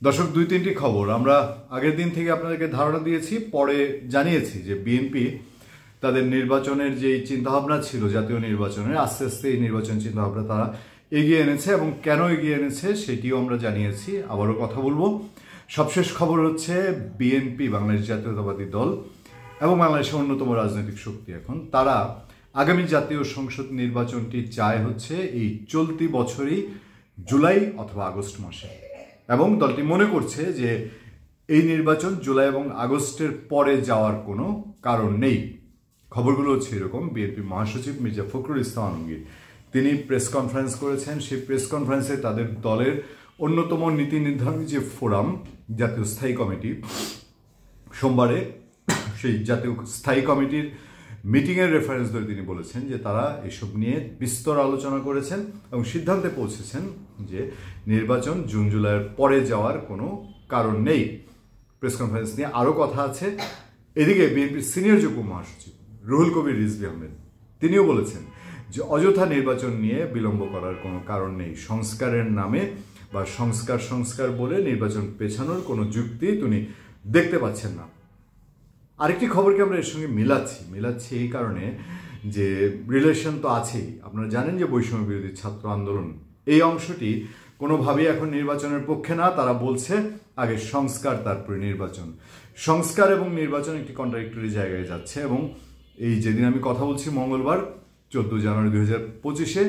দর্শক, দুই তিনটি খবর আমরা আগের দিন থেকে আপনাদেরকে ধারণা দিয়েছি, পরে জানিয়েছি যে বিএনপি তাদের নির্বাচনের যে চিন্তাভাবনা ছিল, জাতীয় নির্বাচনের আস্তে আস্তে এই নির্বাচন চিন্তাভাবনা তারা এগিয়ে এনেছে এবং কেন এগিয়ে এনেছে সেটিও আমরা জানিয়েছি। আবারও কথা বলবো। সবশেষ খবর হচ্ছে বিএনপি, বাংলাদেশ জাতীয়তাবাদী দল এবং বাংলাদেশের অন্যতম রাজনৈতিক শক্তি এখন, তারা আগামী জাতীয় সংসদ নির্বাচনটি চায় হচ্ছে এই চলতি বছরই জুলাই অথবা আগস্ট মাসে, এবং দলটি মনে করছে যে এই নির্বাচন জুলাই এবং আগস্টের পরে যাওয়ার কোনো কারণ নেই। খবরগুলো হচ্ছে এরকম। বিএনপি মহাসচিব মির্জা ফখরুল ইসলাম আলমগীর তিনি প্রেস কনফারেন্স করেছেন। সেই প্রেস কনফারেন্সে তাদের দলের অন্যতম নীতি নির্ধারণী যে ফোরাম, জাতীয় স্থায়ী কমিটি, সোমবারে সেই জাতীয় স্থায়ী কমিটির মিটিংয়ের রেফারেন্স ধরে তিনি বলেছেন যে তারা এসব নিয়ে বিস্তর আলোচনা করেছেন এবং সিদ্ধান্তে পৌঁছেছেন যে নির্বাচন জুন জুলাইয়ের পরে যাওয়ার কোনো কারণ নেই। প্রেস কনফারেন্স নিয়ে আরও কথা আছে। এদিকে বিএনপির সিনিয়র যুগ্ম মহাসচিব রুহুল কবির রিজভী আহমেদ তিনিও বলেছেন যে অযথা নির্বাচন নিয়ে বিলম্ব করার কোনো কারণ নেই। সংস্কারের নামে বা সংস্কার বলে নির্বাচন পেছানোর কোনো যুক্তি তিনি দেখতে পাচ্ছেন না। আরেকটি খবরকে আমরা এর সঙ্গে মিলাচ্ছি এই কারণে যে রিলেশন তো আছেই। আপনারা জানেন যে বৈষম্য বিরোধী ছাত্র আন্দোলন এই অংশটি কোনোভাবেই এখন নির্বাচনের পক্ষে না। তারা বলছে আগে সংস্কার তারপরে নির্বাচন। সংস্কার এবং নির্বাচন একটি কন্ট্রাডিক্টরি জায়গায় যাচ্ছে এবং এই যেদিন আমি কথা বলছি মঙ্গলবার 14 জানুয়ারি 2025,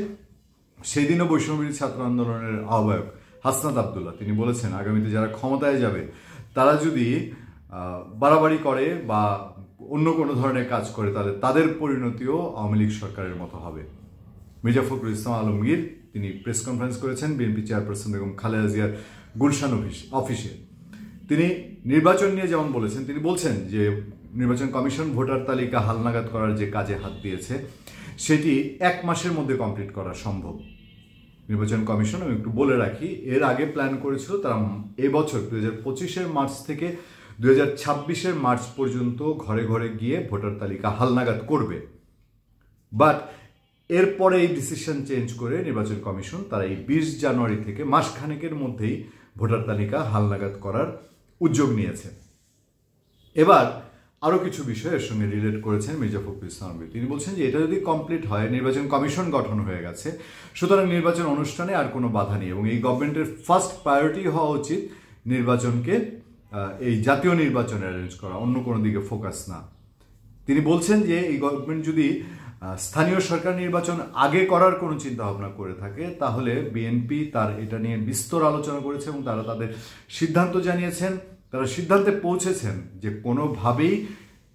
সেই দিনও বৈষম্য বিরোধী ছাত্র আন্দোলনের আহ্বায়ক হাসনাত আবদুল্লাহ তিনি বলেছেন আগামীতে যারা ক্ষমতায় যাবে তারা যদি বাড়াবাড়ি করে বা অন্য কোনো ধরনের কাজ করে তাহলে তাদের পরিণতিও আওয়ামী লীগ সরকারের মতো হবে। মির্জা ফখরুল ইসলাম আলমগীর তিনি প্রেস কনফারেন্স করেছেন বিএনপি চেয়ারপারসন বেগম খালেদা জিয়ার গুলশান অফিসে। তিনি নির্বাচন নিয়ে যেমন বলেছেন, তিনি বলছেন যে নির্বাচন কমিশন ভোটার তালিকা হালনাগাদ করার যে কাজে হাত দিয়েছে সেটি 1 মাসের মধ্যে কমপ্লিট করা সম্ভব। নির্বাচন কমিশন, আমি একটু বলে রাখি, এর আগে প্ল্যান করেছিল তারা এবছর 2025-এর মার্চ থেকে 2026-এর মার্চ পর্যন্ত ঘরে ঘরে গিয়ে ভোটার তালিকা হালনাগাদ করবে। বাট এরপরে এই ডিসিশন চেঞ্জ করে নির্বাচন কমিশন তারা এই 20 জানুয়ারি থেকে মাসখানেকের মধ্যেই ভোটার তালিকা হালনাগাদ করার উদ্যোগ নিয়েছে। এবার আরও কিছু বিষয় এর সঙ্গে রিলেট করেছেন মির্জা ফখরুল ইসলাম আলমগীর। তিনি বলছেন যে এটা যদি কমপ্লিট হয়, নির্বাচন কমিশন গঠন হয়ে গেছে, সুতরাং নির্বাচন অনুষ্ঠানে আর কোনো বাধা নেই এবং এই গভর্নমেন্টের ফার্স্ট প্রায়োরিটি হওয়া উচিত নির্বাচনকে, এই জাতীয় নির্বাচনে অ্যারেঞ্জ করা, অন্য কোনো দিকে ফোকাস না। তিনি বলছেন যে এই গভর্নমেন্ট যদি স্থানীয় সরকার নির্বাচন আগে করার কোনো চিন্তা ভাবনা করে থাকে তাহলে বিএনপি তার এটা নিয়ে বিস্তর আলোচনা করেছে এবং তারা তাদের সিদ্ধান্ত জানিয়েছেন। তারা সিদ্ধান্তে পৌঁছেছেন যে কোনোভাবেই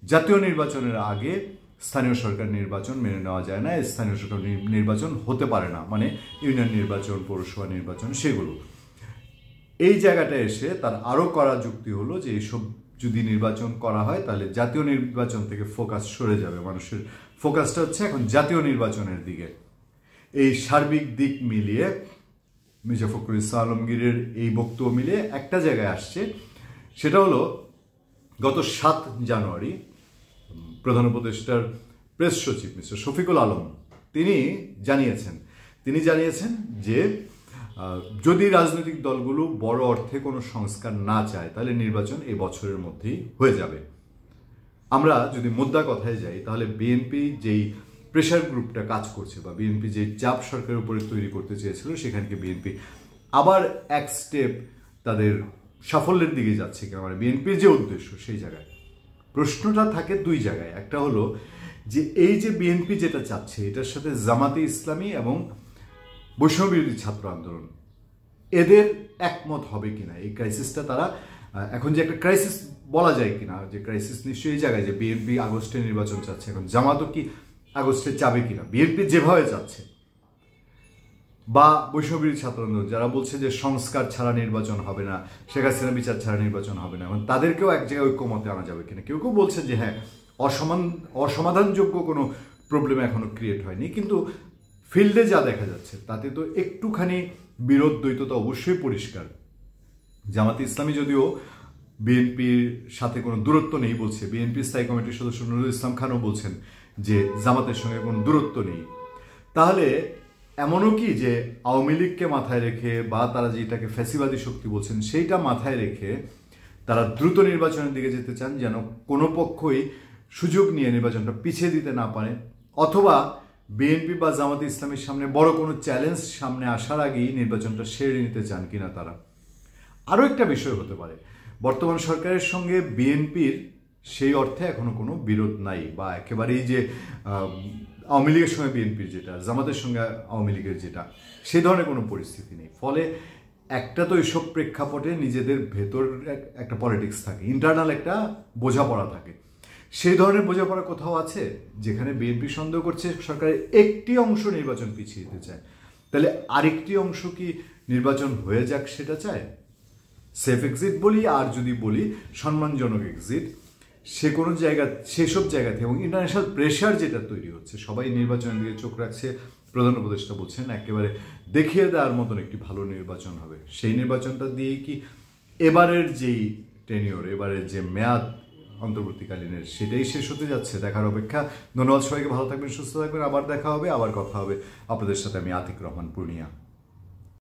জাতীয় নির্বাচনের আগে স্থানীয় সরকার নির্বাচন মেনে নেওয়া যায় না। স্থানীয় সরকার নির্বাচন হতে পারে না, মানে ইউনিয়ন নির্বাচন, পৌরসভা নির্বাচন, সেগুলো। এই জায়গাটা এসে তার আরও করা যুক্তি হলো যে এইসব যদি নির্বাচন করা হয় তাহলে জাতীয় নির্বাচন থেকে ফোকাস সরে যাবে। মানুষের ফোকাসটা হচ্ছে এখন জাতীয় নির্বাচনের দিকে। এই সার্বিক দিক মিলিয়ে মির্জা ফখরুল ইসলাম আলমগীরের এই বক্তব্য মিলিয়ে একটা জায়গায় আসছে, সেটা হলো গত 7 জানুয়ারি প্রধান উপদেষ্টার প্রেস সচিব মিস্টার শফিকুল আলম তিনি জানিয়েছেন যে যদি রাজনৈতিক দলগুলো বড় অর্থে কোনো সংস্কার না চায় তাহলে নির্বাচন এই বছরের মধ্যেই হয়ে যাবে। আমরা যদি মুদ্রা কথায় যাই তাহলে বিএনপি যেই প্রেশার গ্রুপটা কাজ করছে বা বিএনপি যে চাপ সরকারের উপরে তৈরি করতে চেয়েছিল সেখানকে বিএনপি আবার এক স্টেপ তাদের সাফল্যের দিকে যাচ্ছে কিনা, মানে বিএনপির যে উদ্দেশ্য সেই জায়গায় প্রশ্নটা থাকে 2 জায়গায়। একটা হলো যে এই যে বিএনপি যেটা চাচ্ছে এটার সাথে জামাতে ইসলামী এবং বৈষম্য বিরোধী ছাত্র আন্দোলন এদের একমত হবে কিনা, এই ক্রাইসিসটা তারা এখন যে একটা ক্রাইসিস বলা যায় কিনা, যে ক্রাইসিস নিশ্চয়ই এই জায়গায় যে বিএনপি আগস্টে নির্বাচন চাচ্ছে, এখন জামাতও কি আগস্টে চাবে কিনা বিএনপি যেভাবে চাচ্ছে, বা বৈষম্য বিরোধী ছাত্র আন্দোলন যারা বলছে যে সংস্কার ছাড়া নির্বাচন হবে না, শেখ হাসিনা বিচার ছাড়া নির্বাচন হবে না, এবং তাদেরকেও এক জায়গায় ঐক্যমতে আনা যাবে কিনা। কেউ বলছে যে হ্যাঁ অসমাধানযোগ্য কোনো প্রবলেম এখনো ক্রিয়েট হয়নি, কিন্তু ফিল্ডে যা দেখা যাচ্ছে তাতে তো একটুখানি বিরোধ দ্বৈততা অবশ্যই পরিষ্কার। জামাতে ইসলামী যদিও বিএনপির সাথে কোনো দূরত্ব নেই বলছে, বিএনপি স্থায়ী কমিটির সদস্য নুরুল ইসলাম খানও বলছেন যে জামাতের সঙ্গে কোনো দূরত্ব নেই, তাহলে এমনও কি যে আওয়ামী লীগকে মাথায় রেখে বা তারা যেটাকে ফ্যাসিবাদী শক্তি বলছেন সেইটা মাথায় রেখে তারা দ্রুত নির্বাচনের দিকে যেতে চান, যেন কোনো পক্ষই সুযোগ নিয়ে নির্বাচনটা পিছিয়ে দিতে না পারে, অথবা বিএনপি বা জামাতে ইসলামের সামনে বড় কোনো চ্যালেঞ্জ সামনে আসার আগেই নির্বাচনটা সেরে নিতে চান কিনা তারা। আরও একটা বিষয় হতে পারে, বর্তমান সরকারের সঙ্গে বিএনপির সেই অর্থে এখনো কোনো বিরোধ নাই, বা একেবারেই যে আওয়ামী লীগের সঙ্গে বিএনপির যেটা, জামাতের সঙ্গে আওয়ামী লীগের যেটা, সেই ধরনের কোনো পরিস্থিতি নেই। ফলে একটা তো এসব প্রেক্ষাপটে নিজেদের ভেতর একটা পলিটিক্স থাকে, ইন্টারনাল একটা বোঝাপড়া থাকে। সেই ধরনের বোঝাপড়া কোথাও আছে যেখানে বিএনপি সন্দেহ করছে সরকারের একটি অংশ নির্বাচন পিছিয়ে দিতে চায়, তাহলে আরেকটি অংশ কি নির্বাচন হয়ে যাক সেটা চায়? সেফ এক্সিট বলি আর যদি বলি সম্মানজনক এক্সিট, সে কোনো জায়গা, সেসব জায়গা থেকে, এবং ইন্টারন্যাশনাল প্রেশার যেটা তৈরি হচ্ছে, সবাই নির্বাচনের দিকে চোখ রাখছে, প্রধান উপদেষ্টা বলছেন একেবারে দেখিয়ে দেওয়ার মতন একটি ভালো নির্বাচন হবে। সেই নির্বাচনটা দিয়েই কি এবারের যেই টেনিওর, এবারের যে মেয়াদ অন্তর্বর্তীকালীনের, সেটাই শেষ হতে যাচ্ছে? দেখার অপেক্ষা। ধন্যবাদ সবাইকে, ভালো থাকবেন, সুস্থ থাকবেন, আবার দেখা হবে, আবার কথা হবে আপনাদের সাথে। আমি আতিক রহমান, পূর্ণিয়া।